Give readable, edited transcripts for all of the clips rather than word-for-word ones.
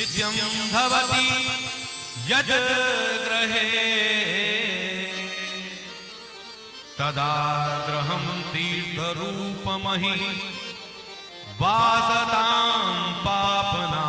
नित्यं भवति यद् ग्रहे तदा ग्रहं तीर्थरूपमहि वासतां पापनाशनम्।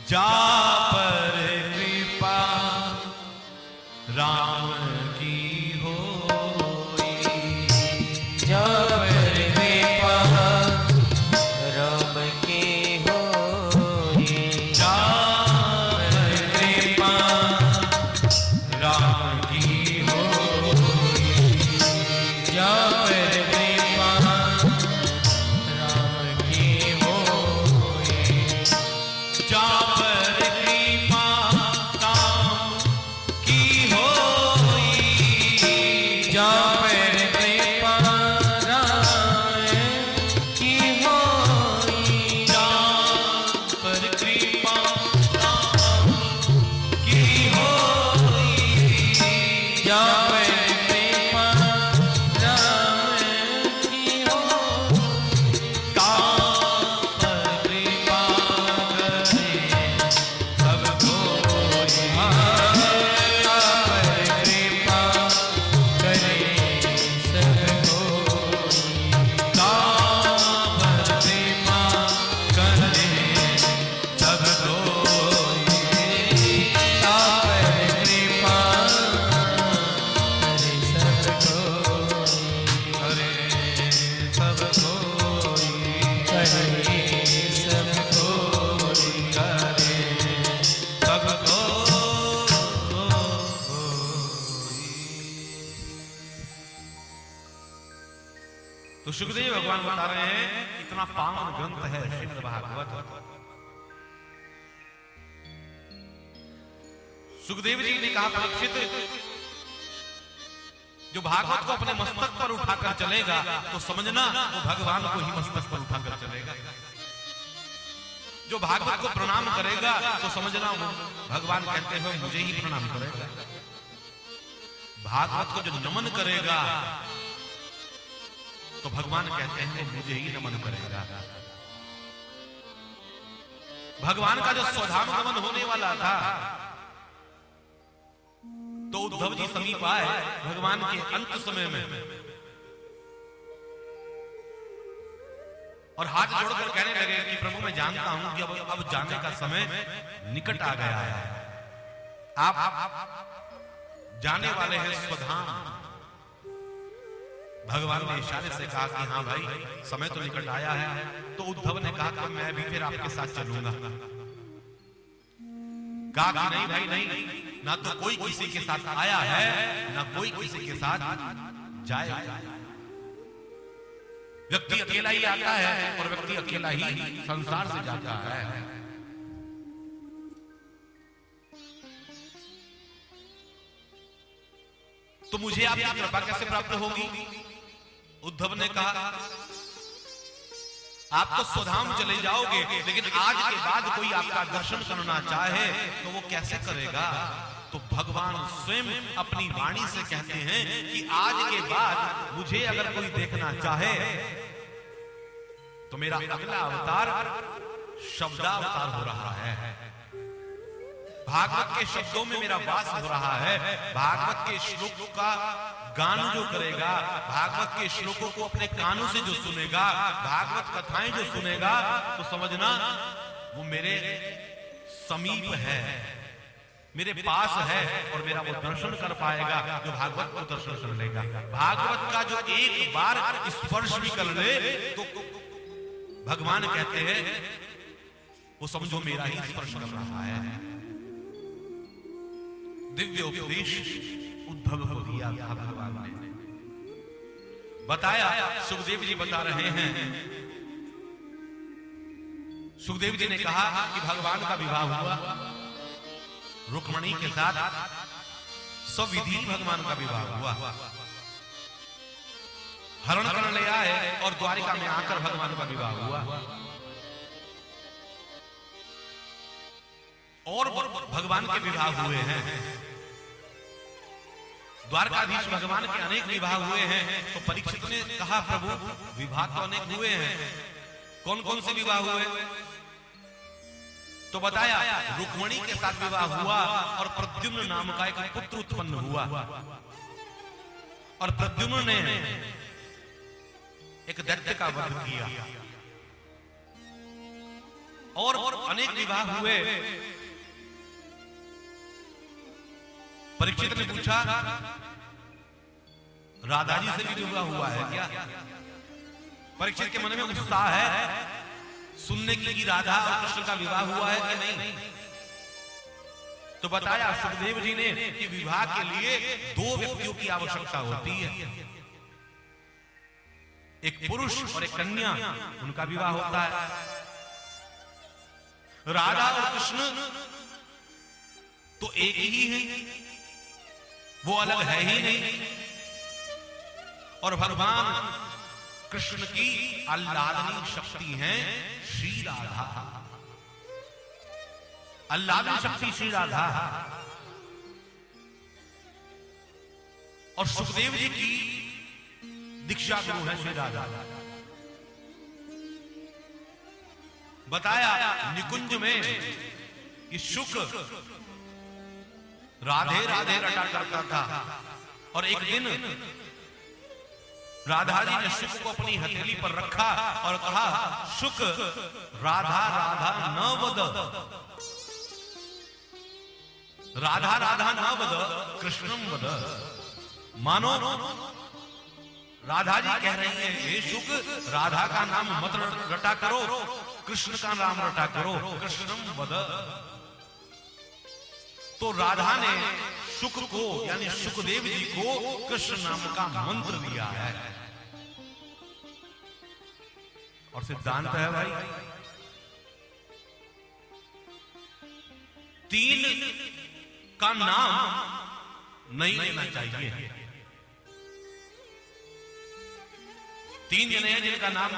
जा पर कृपा राम की होई, जा पर कृपा राम की होई, जा पर कृपा राम की होई, जा पर कृपा राम की होई, जा पर कृपा राम की होई, जा पर कृपा राम की होई, जा पर कृपा राम की होई, जा पर कृपा राम की होई, ता पर कृपा करे सब कोई, ता पर कृपा करे सब कोई, ता पर कृपा करे सब कोई, ता पर कृपा करे सब कोई, करे सब कोई, करे सब कोई, करे सब कोई। तो सुखदेव भगवान बता रहे हैं इतना पावन ग्रंथ है श्रीमद् भागवत। सुखदेव जी ने कहा परीक्षित, जो भागवत को अपने मस्तक पर उठाकर चलेगा तो समझना वो भगवान को ही मस्तक पर उठाकर चलेगा। जो भागवत को प्रणाम करेगा तो समझना वो भगवान कहते हैं मुझे ही प्रणाम करेगा। भागवत को जो नमन करेगा तो भगवान कहते हैं वो मुझे ही नमन करेगा। भगवान का जो स्वधाम गमन होने वाला था तो उद्धव जी समीप आए भगवान के अंत समय में और हाथ जोड़कर कहने लगे कि प्रभु मैं जानता हूं कि अब जाने का समय निकट आ गया है। आप जाने वाले हैं स्वधाम। भगवान ने इशारे से कहा कि हाँ भाई समय तो निकट आया है। तो उद्धव ने कहा कि मैं भी फिर आपके साथ चलूंगा। कहा कि नहीं भाई नहीं, ना तो कोई किसी के साथ आया है ना कोई किसी के साथ जाएगा। व्यक्ति अकेला ही आता है और व्यक्ति अकेला ही संसार से जाता है। तो मुझे आपकी कृपा कैसे प्राप्त होगी? उद्धव ने कहा आप तो स्वधाम चले जाओगे, लेकिन आज के बाद कोई आपका दर्शन करना चाहे तो वो कैसे करेगा? तो भगवान स्वयं अपनी वाणी से कहते हैं कि आज के बाद मुझे अगर कोई देखना चाहे तो मेरा अगला अवतार शब्दावतार हो रहा है। भागवत के शब्दों में मेरा वास हो रहा है। भागवत के श्लोक का गान जो करेगा, भागवत के श्लोकों को अपने कानों से जो सुनेगा, भागवत कथाएं जो सुनेगा, तो समझना वो मेरे समीप है, मेरे पास है और मेरा वो दर्शन कर पाएगा जो भागवत को दर्शन कर लेगा। भागवत का जो एक बार स्पर्श भी कर ले तो भगवान कहते हैं वो समझो मेरा ही स्पर्श कर रहा है। दिव्य उपदेश उद्धव को दिया था भगवान ने, बताया। सुखदेव जी बता रहे हैं, सुखदेव जी ने कहा कि भगवान का विवाह हुआ रुक्मणी के साथ, सविधि भगवान का विवाह हुआ। हरण कर ले आए और द्वारिका में आकर भगवान का विवाह हुआ। और भगवान के विवाह हुए हैं। द्वारकाधीश भगवान के अनेक विवाह हुए हैं। तो परीक्षित ने कहा प्रभु विवाह तो अनेक हुए हैं, कौन कौन से विवाह हुए? तो बताया रुक्मिणी के साथ विवाह हुआ और प्रद्युम्न नाम का एक पुत्र उत्पन्न हुआ। और प्रद्युम्न ने एक दैत्य का वध किया। और अनेक विवाह हुए। परीक्षित ने पूछा राधा जी से भी विवाह हुआ है क्या? परीक्षित के मन में उत्साह है सुनने की राधा और कृष्ण का विवाह हुआ है कि नहीं। तो बताया सुखदेव जी ने कि विवाह के लिए दो व्यक्तियों की आवश्यकता होती है, एक पुरुष और एक कन्या, उनका विवाह होता है। राधा और कृष्ण तो एक ही है, वो अलग है ही नहीं। और भगवान कृष्ण की आह्लादनी शक्ति है श्री राधा, आह्लादनी शक्ति श्री राधा। और सुखदेव जी की दीक्षा गुरु है श्री राधा। बताया निकुंज में कि शुक राधे राधे रटा करता था। और एक दिन राधा जी ने शुक को अपनी हथेली पर रखा और कहा शुक राधा राधा न वद, राधा राधा न वद कृष्णम वद। मानो राधा जी कह रही है हे शुक राधा का नाम मत रटा करो, कृष्ण का नाम रटा करो, कृष्णम वद। तो राधा ने शुक को यानी सुखदेव जी को कृष्ण नाम का मंत्र दिया है। और सिद्धांत है भाई तीन का नाम नहीं लेना चाहिए। तीन जने हैं जिनका नाम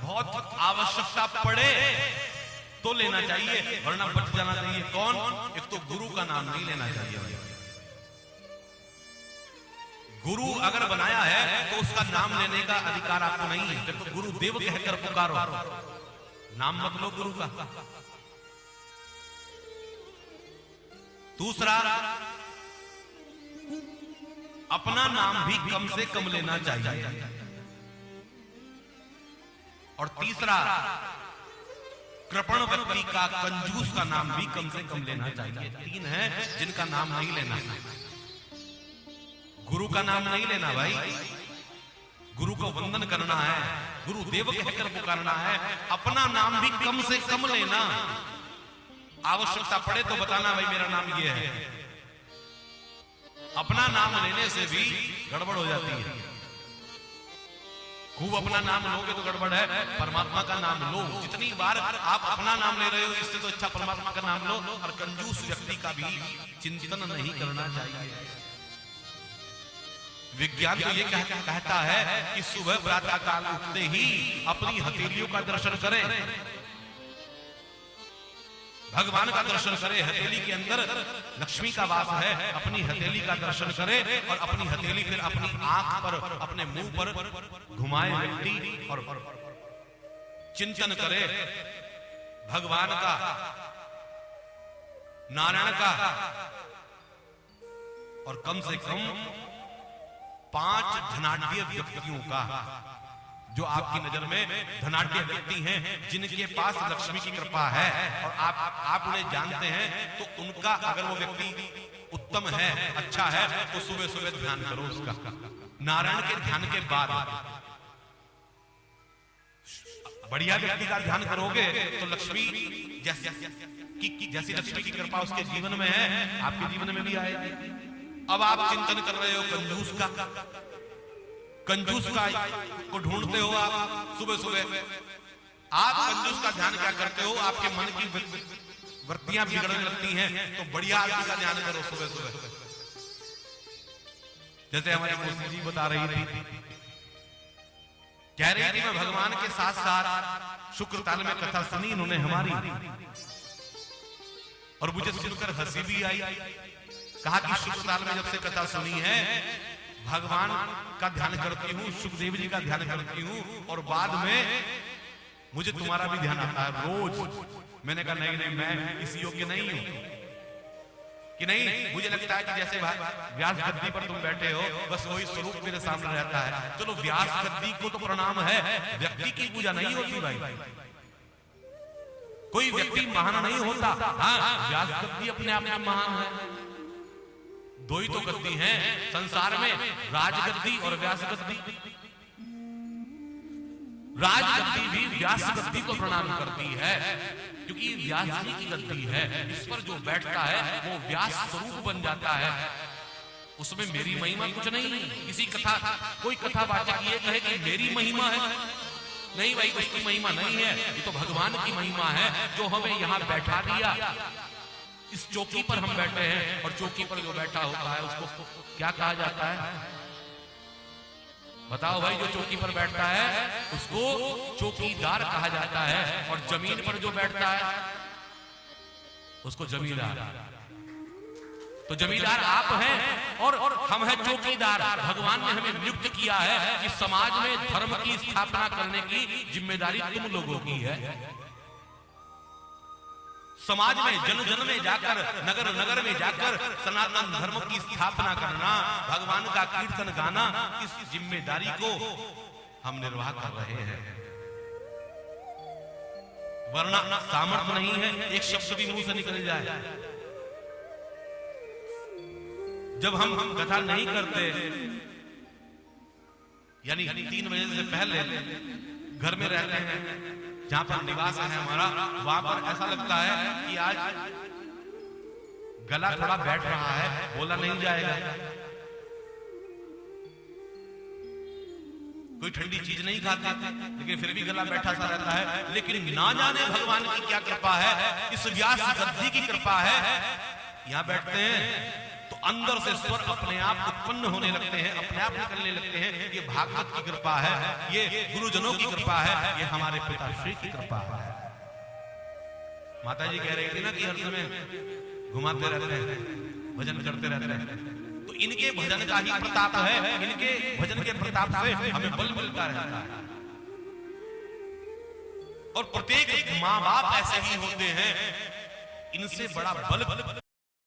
बहुत आवश्यकता पड़े तो लेना चाहिए, वरना बच जाना चाहिए। कौन? एक तो गुरु का नाम नहीं लेना चाहिए। गुरु अगर बनाया है तो उसका नाम लेने का अधिकार आपको नहीं है। जब तो गुरु देव कहकर पुकारो, नाम मत लो गुरु का। दूसरा, अपना नाम भी कम से कम लेना चाहिए। और तीसरा, कृपण व्यक्ति का, कंजूस का नाम भी कम से कम लेना चाहिए। तीन है जिनका नाम नहीं लेना। गुरु का नाम नहीं लेना भाई, गुरु को वंदन करना है, गुरु देव कहकर पुकारना है। अपना नाम भी कम से कम लेना, आवश्यकता पड़े तो बताना भाई मेरा नाम ये है। अपना नाम लेने से भी गड़बड़ हो जाती है। खूब अपना नाम लोगे तो गड़बड़ है। परमात्मा का नाम लो, जितनी बार आप अपना नाम ले रहे हो इससे तो अच्छा परमात्मा का नाम लो। और कंजूस व्यक्ति का भी चिंतन नहीं करना चाहिए। विज्ञान तो ये कहता है कि सुबह प्रातः काल उठते ही अपनी हथेलियों का दर्शन करें, भगवान का दर्शन करे। हथेली के अंदर लक्ष्मी का वास है, अपनी हथेली का दर्शन करे और अपनी हथेली फिर अपनी आंख पर, अपने मुंह पर घुमाए व्यक्ति और चिंतन करे भगवान का, नारायण का। और कम से कम 5 धनाढ्य व्यक्तियों का, जो आपकी नजर में धनाढ्य व्यक्ति हैं, जिनके पास लक्ष्मी की कृपा है और आप उन्हें जानते हैं, तो उनका अगर वो व्यक्ति उत्तम है, अच्छा है, तो सुबह सुबह ध्यान करो उसका। नारायण के ध्यान के बाद बढ़िया व्यक्ति का ध्यान करोगे तो लक्ष्मी जैसी लक्ष्मी की कृपा उसके जीवन में है, आपके जीवन में भी आएगी। अब आप चिंतन कर रहे हो कंजूस का को ढूंढते हो आप सुबह सुबह। आप कंजूस का ध्यान क्या करते हो? आपके मन की वृत्तियां बिगड़ने लगती हैं, तो बढ़िया आदमी का ध्यान करो सुबह सुबह। जैसे हमारी मौसी जी बता रही थी, कह रही थी मैं भगवान के साथ साथ शुक्र ताल में कथा सुनी इन्होंने हमारी, और मुझे सुनकर हंसी भी आई। कहा कि शुक्रताल में जब से कथा सुनी है, भगवान का ध्यान करती हूँ, सुखदेव जी का ध्यान करती हूँ, और बाद में मुझे तुम्हारा भी ध्यान आता है रोज। मैंने कहा नहीं नहीं, मैं इस योग्य नहीं हूं कि नहीं, मुझे लगता है कि जैसे व्यास गद्दी पर तुम बैठे हो, बस वही स्वरूप मेरे सामने रहता है। चलो व्यास गद्दी को तो प्रणाम है, व्यक्ति की पूजा नहीं होती भाई। कोई व्यक्ति महान नहीं होता। हाँ, व्यास गद्दी अपने आप में महान है। दो ही तो गद्दी हैं संसार में, राजगद्दी और व्यास गद्दी। राजगद्दी भी व्यास गद्दी को प्रणाम करती है, क्योंकि व्यास जी की गद्दी है। इस पर जो बैठता है वो व्यास स्वरूप बन जाता है। उसमें मेरी महिमा कुछ नहीं। किसी कथा, कोई कथावाचक ये कहे कि मेरी महिमा है, नहीं भाई, उसकी महिमा नहीं है, ये तो भगवान की महिमा है जो हमें यहाँ बैठा दिया। इस चौकी पर हम बैठे हैं, और चौकी पर जो बैठा होता है उसको क्या कहा जाता है? बताओ भाई, जो चौकी पर बैठता है उसको चौकीदार कहा जाता है, और जमीन पर जो बैठता है उसको जमींदार। तो जमींदार आप हैं और हम हैं चौकीदार। भगवान ने हमें नियुक्त किया है कि समाज में धर्म की स्थापना करने की जिम्मेदारी तुम लोगों की है। समाज में जन जन में जाकर, नगर नगर में जाकर सनातन धर्म की स्थापना करना, भगवान का कीर्तन गाना, इस जिम्मेदारी को हम निर्वाह कर रहे हैं। वरना सामर्थ्य नहीं है एक शब्द भी मुंह से निकल जाए। जब हम कथा नहीं करते, यानी 3 बजे से पहले घर में रहते हैं, जहां पर निवास है हमारा, वहां पर ऐसा लगता है कि आज गला थोड़ा बैठ रहा है, बोला नहीं जाएगा। कोई ठंडी चीज नहीं खाते, लेकिन फिर भी गला बैठा सा रहता है। लेकिन ना जाने भगवान की क्या कृपा है, इस व्यास गद्दी की कृपा है। यहां बैठते हैं तो अंदर से स्वर अपने आप उत्पन्न होने लगते हैं, अपने आप निकलने लगते हैं। ये भागवत की कृपा है, ये गुरुजनों की कृपा है, ये हमारे पिताश्री की कृपा है। माता जी कह रही थी ना कि हर समय घुमाते रहते हैं, भजन करते रहते हैं, तो इनके भजन का ही प्रताप है। इनके भजन के प्रताप से हमें बल मिलता रहता है। और प्रत्येक माँ बाप ऐसे ही होते हैं, इनसे बड़ा बल